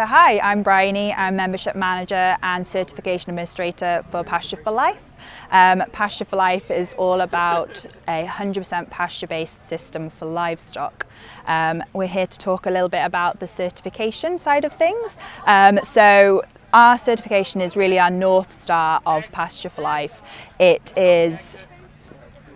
So hi, I'm Bryony. I'm Membership Manager and Certification Administrator for Pasture for Life. Pasture for Life is all about a 100% pasture-based system for livestock. We're here to talk a little bit about the certification side of things. So our certification is really our North Star of Pasture for Life. It is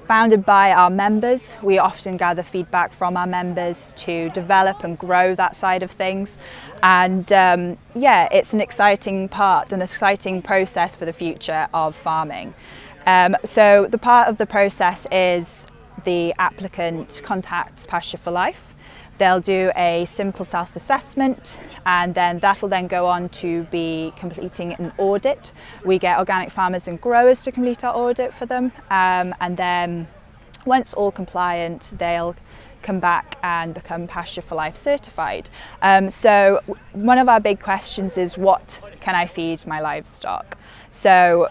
founded by our members. We often gather feedback from our members to develop and grow that side of things. And yeah, it's an exciting part, an exciting process for the future of farming. So the part of the process is the applicant contacts Pasture for Life. They'll do a simple self-assessment, and then that'll then go on to be completing an audit. We get organic farmers and growers to complete our audit for them, and then once all compliant, they'll come back and become Pasture for Life certified. So one of our big questions is, what can I feed my livestock? So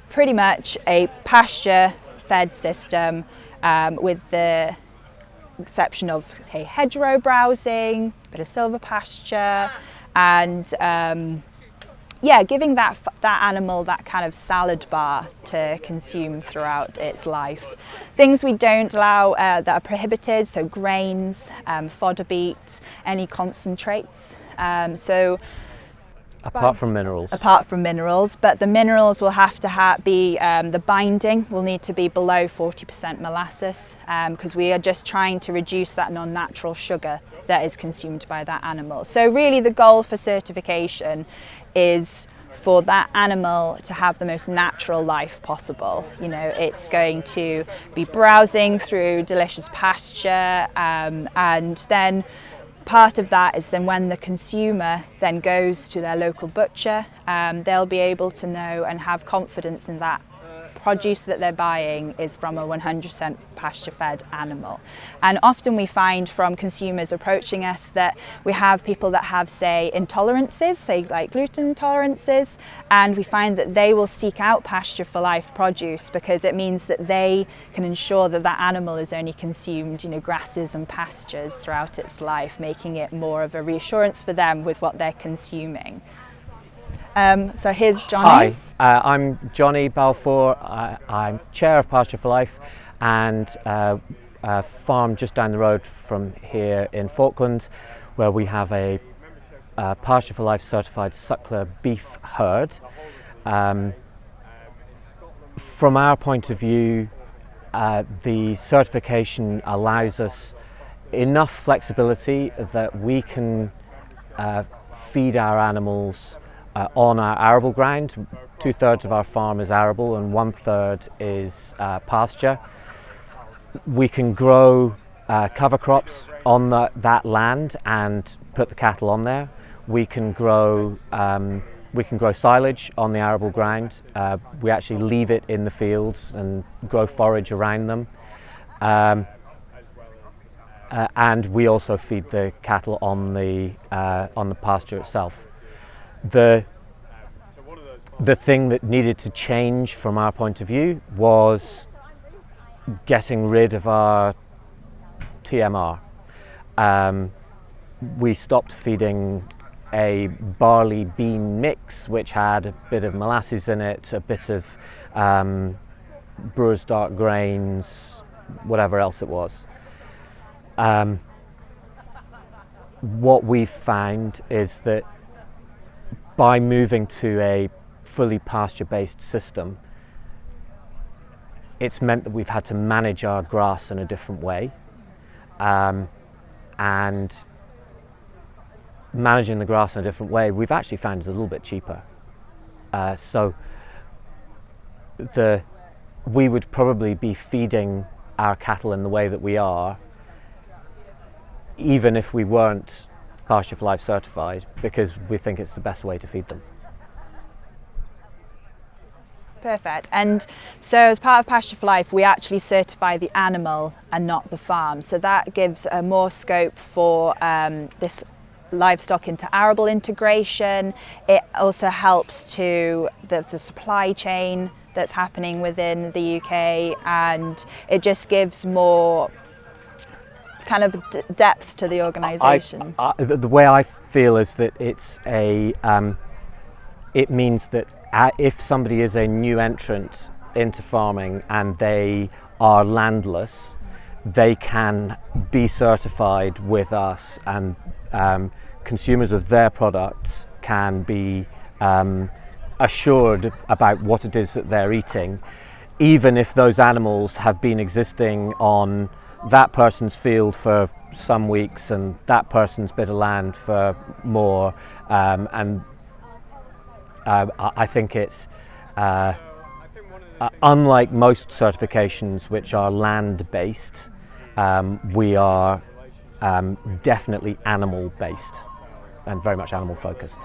pretty much a pasture-fed system with the exception of, say, hedgerow browsing, a bit of silver pasture, and yeah, giving that animal that kind of salad bar to consume throughout its life. Things we don't allow that are prohibited, so grains, fodder beet, any concentrates. Apart from minerals. Apart from minerals, but the minerals will have to be, the binding will need to be below 40% molasses, because we are just trying to reduce that non-natural sugar that is consumed by that animal. So really the goal for certification is for that animal to have the most natural life possible. You know, it's going to be browsing through delicious pasture, and then part of that is then when the consumer then goes to their local butcher, they'll be able to know and have confidence in that produce that they're buying is from a 100% pasture-fed animal. And often we find from consumers approaching us that we have people that have, say, intolerances, say like gluten intolerances, and we find that they will seek out Pasture for Life produce because it means that they can ensure that that animal is only consumed, you know, grasses and pastures throughout its life, making it more of a reassurance for them with what they're consuming. So here's Johnny. Hi, I'm Johnnie Balfour. I'm chair of Pasture for Life and a farm just down the road from here in Falkland, where we have a Pasture for Life certified suckler beef herd. From our point of view, the certification allows us enough flexibility that we can feed our animals on our arable ground. 2/3 of our farm is arable and 1/3 is pasture. We can grow cover crops on that land and put the cattle on there. We can grow silage on the arable ground. We actually leave it in the fields and grow forage around them. And we also feed the cattle on the pasture itself. The thing that needed to change from our point of view was getting rid of our TMR. We stopped feeding a barley bean mix which had a bit of molasses in it, a bit of brewer's dark grains, whatever else it was. What we've found is that by moving to a fully pasture-based system, it's meant that we've had to manage our grass in a different way, and managing the grass in a different way we've actually found is a little bit cheaper. So we would probably be feeding our cattle in the way that we are even if we weren't Pasture for Life certified, because we think it's the best way to feed them. Perfect. And so as part of Pasture for Life, we actually certify the animal and not the farm. So that gives more scope for this livestock into arable integration. It also helps to the supply chain that's happening within the UK, and it just gives more kind of depth to the organisation? The way I feel is that it means that if somebody is a new entrant into farming and they are landless, they can be certified with us, and consumers of their products can be assured about what it is that they're eating, even if those animals have been existing on that person's field for some weeks and that person's bit of land for more. I think it's unlike most certifications which are land-based, we are definitely animal-based and very much animal-focused.